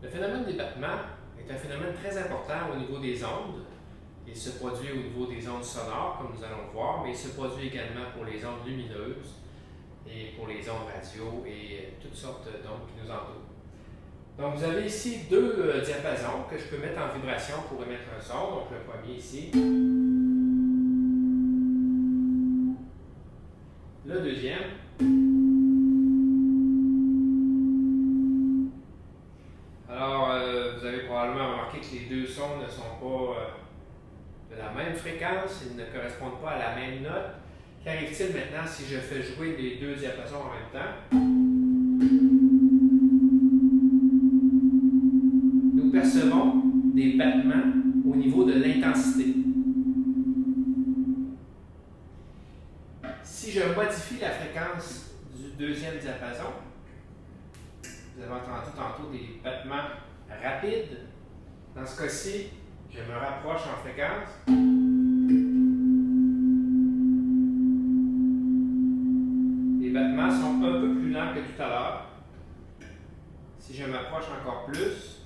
Le phénomène des battements est un phénomène très important au niveau des ondes. Il se produit au niveau des ondes sonores, comme nous allons voir, mais il se produit également pour les ondes lumineuses et pour les ondes radio et toutes sortes d'ondes qui nous entourent. Donc, vous avez ici deux diapasons que je peux mettre en vibration pour émettre un son. Donc, le premier ici. Le deuxième. Alors, vous avez probablement remarqué que les deux sons ne sont pas de la même fréquence, ils ne correspondent pas à la même note. Qu'arrive-t-il maintenant si je fais jouer les deux diapasons en même temps? Nous percevons des battements au niveau de l'intensité. Si je modifie la fréquence du deuxième diapason, vous avez entendu tantôt des battements rapides. Dans ce cas-ci, je me rapproche en fréquence. Les battements sont un peu plus lents que tout à l'heure. Si je m'approche encore plus,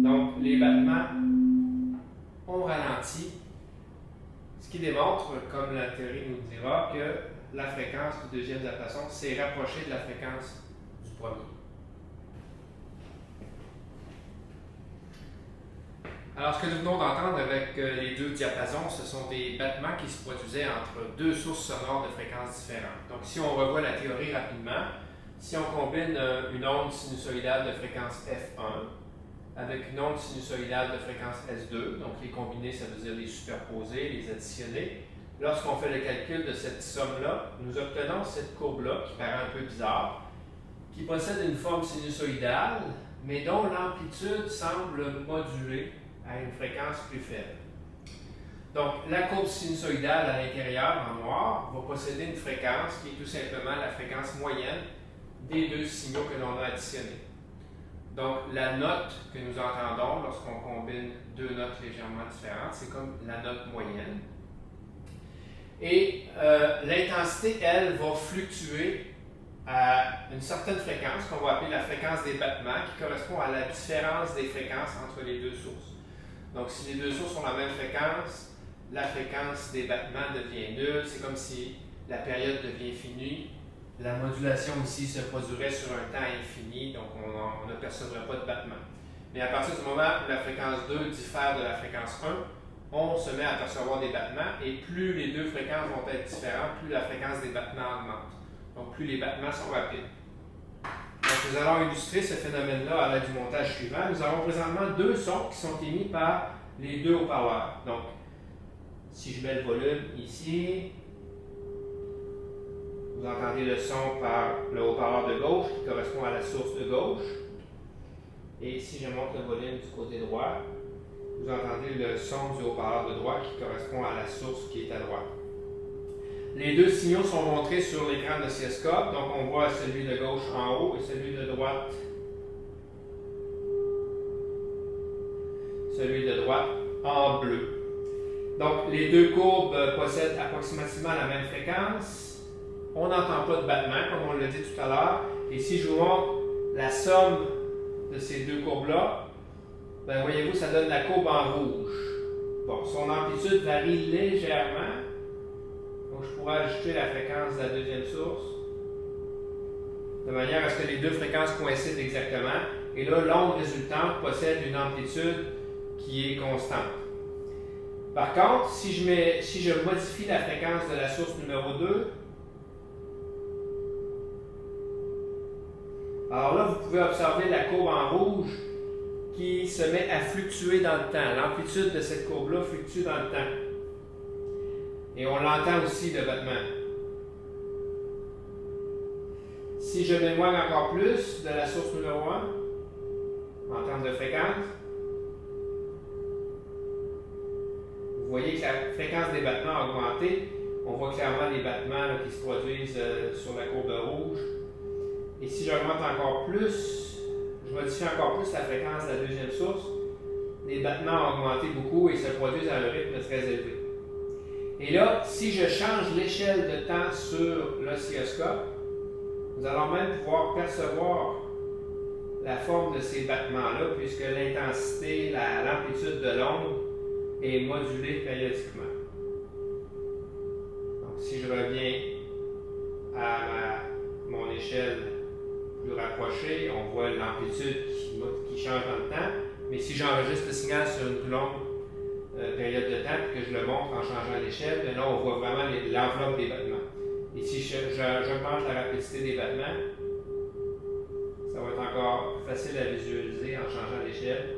donc les battements ont ralenti, ce qui démontre, comme la théorie nous dira, que la fréquence du deuxième diapason s'est rapprochée de la fréquence du premier. Alors, ce que nous venons d'entendre avec les deux diapasons, ce sont des battements qui se produisaient entre deux sources sonores de fréquences différentes. Donc, si on revoit la théorie rapidement, si on combine une onde sinusoïdale de fréquence F1 avec une onde sinusoïdale de fréquence S2, donc les combiner, ça veut dire les superposer, les additionner. Lorsqu'on fait le calcul de cette somme-là, nous obtenons cette courbe-là, qui paraît un peu bizarre, qui possède une forme sinusoïdale, mais dont l'amplitude semble modulée à une fréquence plus faible. Donc, la courbe sinusoïdale à l'intérieur, en noir, va posséder une fréquence qui est tout simplement la fréquence moyenne des deux signaux que l'on a additionnés. Donc, la note que nous entendons lorsqu'on combine deux notes légèrement différentes, c'est comme la note moyenne. Et l'intensité, elle, va fluctuer à une certaine fréquence, qu'on va appeler la fréquence des battements, qui correspond à la différence des fréquences entre les deux sources. Donc, si les deux sources ont la même fréquence, la fréquence des battements devient nulle. C'est comme si la période devient finie. La modulation ici se produirait sur un temps infini, donc on ne percevrait pas de battement. Mais à partir du moment où la fréquence 2 diffère de la fréquence 1, on se met à percevoir des battements, et plus les deux fréquences vont être différentes, plus la fréquence des battements augmente. Donc, plus les battements sont rapides. Donc, nous allons illustrer ce phénomène-là à l'aide du montage suivant. Nous avons présentement deux sons qui sont émis par les deux haut-parleurs. Donc, si je mets le volume ici, vous entendez le son par le haut-parleur de gauche qui correspond à la source de gauche. Et si je monte le volume du côté droit, vous entendez le son du haut-parleur de droite qui correspond à la source qui est à droite. Les deux signaux sont montrés sur l'écran de l'oscilloscope, donc on voit celui de gauche en haut et celui de droite en bleu. Donc les deux courbes possèdent approximativement la même fréquence. On n'entend pas de battement, comme on l'a dit tout à l'heure. Et si je vous montre la somme de ces deux courbes-là, ben voyez-vous, ça donne la courbe en rouge. Bon, son amplitude varie légèrement. Donc, je pourrais ajouter la fréquence de la deuxième source de manière à ce que les deux fréquences coïncident exactement. Et là, l'onde résultante possède une amplitude qui est constante. Par contre, si je modifie la fréquence de la source numéro 2, alors là, vous pouvez observer la courbe en rouge qui se met à fluctuer dans le temps. L'amplitude de cette courbe-là fluctue dans le temps. Et on l'entend aussi, le battement. Si je m'éloigne encore plus de la source numéro 1, en termes de fréquence, vous voyez que la fréquence des battements a augmenté. On voit clairement les battements là, qui se produisent sur la courbe rouge. Et si j'augmente encore plus, je modifie encore plus la fréquence de la deuxième source, les battements ont augmenté beaucoup et se produisent à un rythme très élevé. Et là, si je change l'échelle de temps sur l'oscilloscope, nous allons même pouvoir percevoir la forme de ces battements-là, puisque l'intensité, l'amplitude de l'onde est modulée périodiquement. Donc, si je reviens à mon échelle plus rapprochée, on voit l'amplitude qui change dans le temps, mais si j'enregistre le signal sur une plus longue période de temps et que je le montre en changeant l'échelle, là, on voit vraiment l'enveloppe des battements. Et si j'augmente la rapidité des battements, ça va être encore plus facile à visualiser en changeant l'échelle.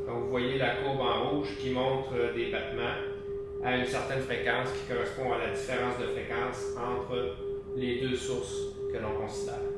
Donc, vous voyez la courbe en rouge qui montre des battements à une certaine fréquence qui correspond à la différence de fréquence entre les deux sources que l'on considère.